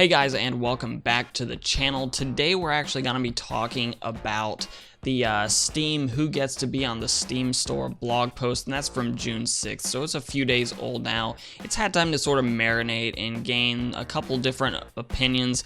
Hey guys, and welcome back to the channel. Today we're actually going to be talking about the Steam Who Gets to Be on the Steam Store blog post, and that's from June 6th, so it's a few days old now. It's had time to sort of marinate and gain a couple different opinions,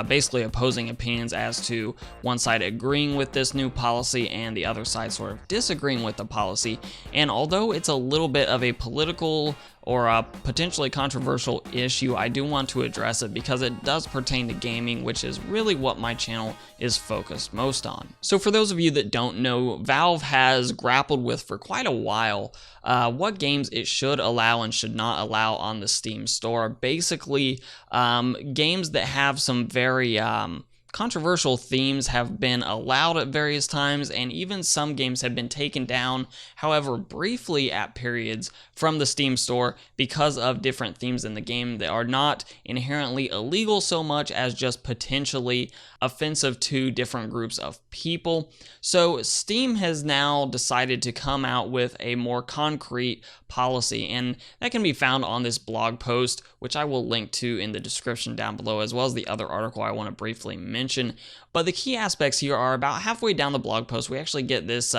basically opposing opinions as to one side agreeing with this new policy and the other side sort of disagreeing with the policy. And although it's a little bit of a political or a potentially controversial issue, I do want to address it because it does pertain to gaming, which is really what my channel is focused most on. So for those of you that don't know, Valve has grappled with for quite a while what games it should allow and should not allow on the Steam store. Basically, games that have some very controversial themes have been allowed at various times, and even some games have been taken down, however briefly at periods, from the Steam store because of different themes in the game that are not inherently illegal so much as just potentially offensive to different groups of people. So Steam has now decided to come out with a more concrete policy, and that can be found on this blog post, which I will link to in the description down below, as well as the other article I want to briefly mention. But the key aspects here are about halfway down the blog post. We actually get this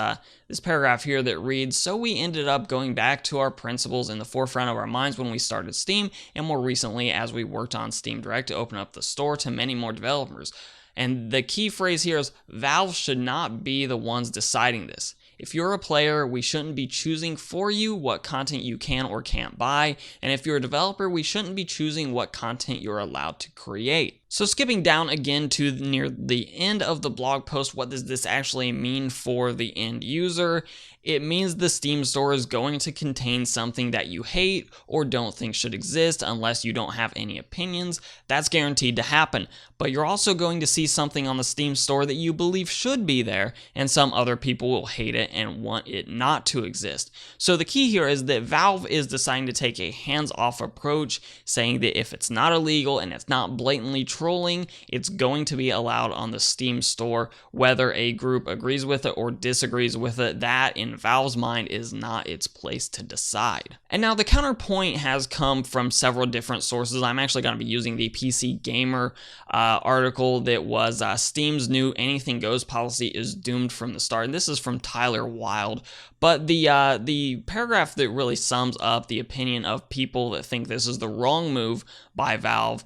this paragraph here that reads, "So we ended up going back to our principles in the forefront of our minds when we started Steam, and more recently as we worked on Steam Direct to open up the store to many more developers." And the key phrase here is Valve should not be the ones deciding this. If you're a player, we shouldn't be choosing for you what content you can or can't buy. And if you're a developer, we shouldn't be choosing what content you're allowed to create. So skipping down again to near the end of the blog post, what does this actually mean for the end user? It means the Steam store is going to contain something that you hate or don't think should exist unless you don't have any opinions. That's guaranteed to happen. But you're also going to see something on the Steam store that you believe should be there, and some other people will hate it and want it not to exist. So the key here is that Valve is deciding to take a hands-off approach, saying that if it's not illegal and it's not blatantly trolling, it's going to be allowed on the Steam store, whether a group agrees with it or disagrees with it. That, in Valve's mind, is not its place to decide. And now the counterpoint has come from several different sources. I'm actually going to be using the PC Gamer article that was Steam's new anything goes policy is doomed from the start. And this is from Tyler Wilde. But the paragraph that really sums up the opinion of people that think this is the wrong move by Valve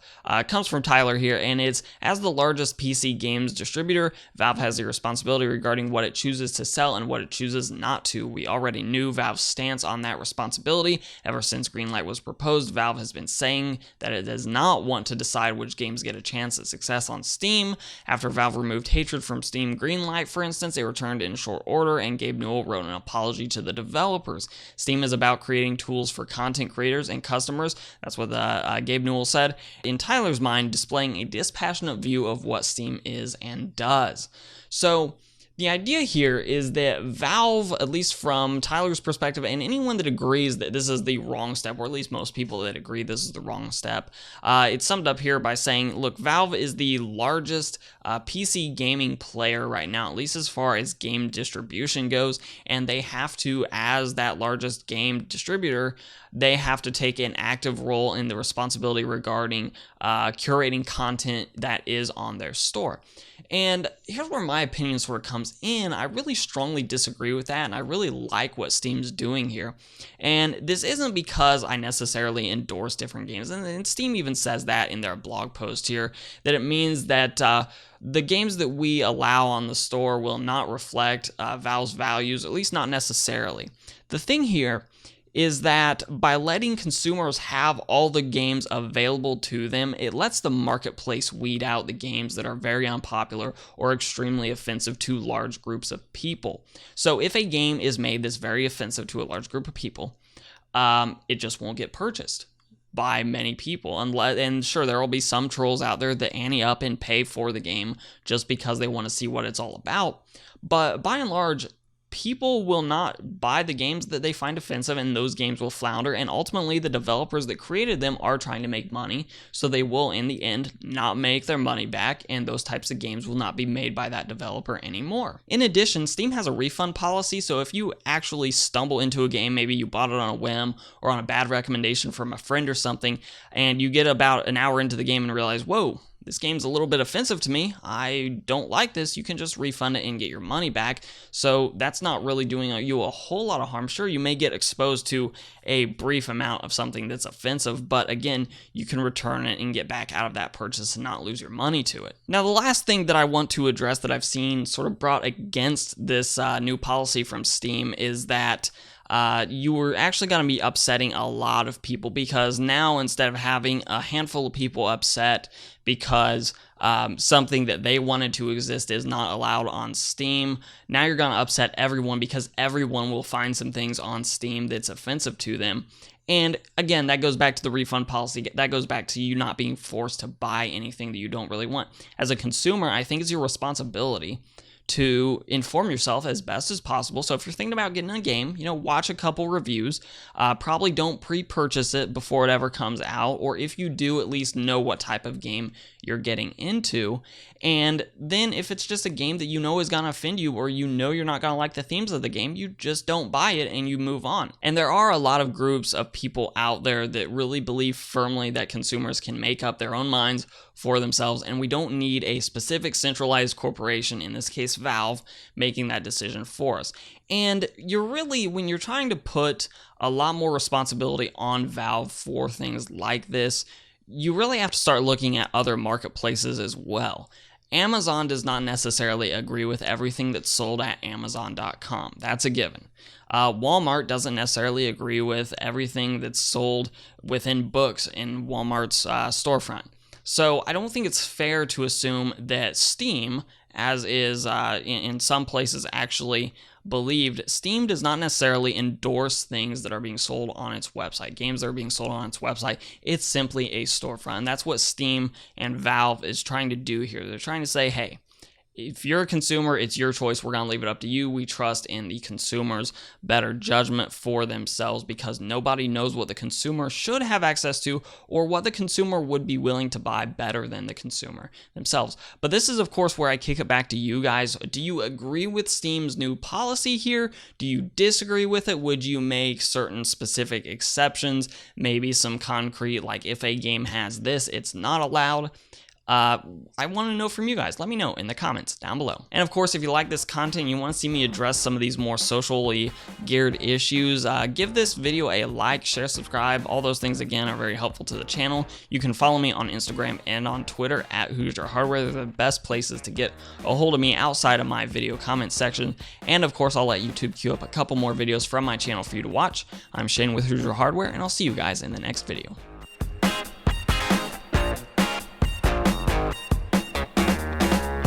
comes from Tyler here, and it's, as the largest PC games distributor, Valve has a responsibility regarding what it chooses to sell and what it chooses not to. We already knew Valve's stance on that responsibility. Ever since Greenlight was proposed, Valve has been saying that it does not want to decide which games get a chance at success on Steam. After Valve removed hatred from Steam Greenlight, for instance, it returned in short order, and Gabe Newell wrote an apology to the developers. Steam is about creating tools for content creators and customers. That's what Gabe Newell said. In Tyler's mind, displaying a dispassionate view of what Steam is and does. So the idea here is that Valve, at least from Tyler's perspective, and anyone that agrees that this is the wrong step, or at least most people that agree this is the wrong step, it's summed up here by saying, look, Valve is the largest PC gaming player right now, at least as far as game distribution goes, and they have to, as that largest game distributor, they have to take an active role in the responsibility regarding curating content that is on their store. And here's where my opinion sort of comes in. I really strongly disagree with that, and I really like what Steam's doing here. And this isn't because I necessarily endorse different games, and Steam even says that in their blog post here, that it means that the games that we allow on the store will not reflect Valve's values, at least not necessarily. The thing here is that by letting consumers have all the games available to them, it lets the marketplace weed out the games that are very unpopular or extremely offensive to large groups of people. So if a game is made that's very offensive to a large group of people, it just won't get purchased by many people. And sure, there will be some trolls out there that ante up and pay for the game just because they want to see what it's all about. But by and large, people will not buy the games that they find offensive, and those games will flounder, and ultimately the developers that created them are trying to make money, so they will in the end not make their money back, and those types of games will not be made by that developer anymore. In addition, Steam has a refund policy, so if you actually stumble into a game, maybe you bought it on a whim or on a bad recommendation from a friend or something, and you get about an hour into the game and realize, whoa, this game's a little bit offensive to me, I don't like this, you can just refund it and get your money back. So that's not really doing you a whole lot of harm. Sure, you may get exposed to a brief amount of something that's offensive, but again, you can return it and get back out of that purchase and not lose your money to it. Now, the last thing that I want to address that I've seen sort of brought against this new policy from Steam is that you were actually going to be upsetting a lot of people, because now instead of having a handful of people upset because something that they wanted to exist is not allowed on Steam, now you're going to upset everyone because everyone will find some things on Steam that's offensive to them. And again, that goes back to the refund policy. That goes back to you not being forced to buy anything that you don't really want. As a consumer, I think it's your responsibility to inform yourself as best as possible. So if you're thinking about getting a game, watch a couple reviews. Probably don't pre-purchase it before it ever comes out, or if you do, at least know what type of game you're getting into. And then if it's just a game that is going to offend you, or you're not going to like the themes of the game, you just don't buy it and you move on. And there are a lot of groups of people out there that really believe firmly that consumers can make up their own minds for themselves, and we don't need a specific centralized corporation, in this case Valve, making that decision for us. And when you're trying to put a lot more responsibility on Valve for things like this, you really have to start looking at other marketplaces as well. Amazon does not necessarily agree with everything that's sold at Amazon.com. That's a given. Walmart doesn't necessarily agree with everything that's sold within books in Walmart's storefront. So I don't think it's fair to assume that Steam, as is in some places actually believed, Steam does not necessarily endorse things that are being sold on its website, games that are being sold on its website. It's simply a storefront. And that's what Steam and Valve is trying to do here. They're trying to say, hey, if you're a consumer, it's your choice. We're going to leave it up to you. We trust in the consumer's better judgment for themselves, because nobody knows what the consumer should have access to or what the consumer would be willing to buy better than the consumer themselves. But this is, of course, where I kick it back to you guys. Do you agree with Steam's new policy here? Do you disagree with it? Would you make certain specific exceptions? Maybe some concrete, like if a game has this, it's not allowed. I want to know from you guys. Let me know in the comments down below. And of course, if you like this content and you want to see me address some of these more socially geared issues, give this video a like, share, subscribe. All those things, again, are very helpful to the channel. You can follow me on Instagram and on Twitter at Hoosier Hardware. They're the best places to get a hold of me outside of my video comment section. And of course, I'll let YouTube queue up a couple more videos from my channel for you to watch. I'm Shane with Hoosier Hardware, and I'll see you guys in the next video.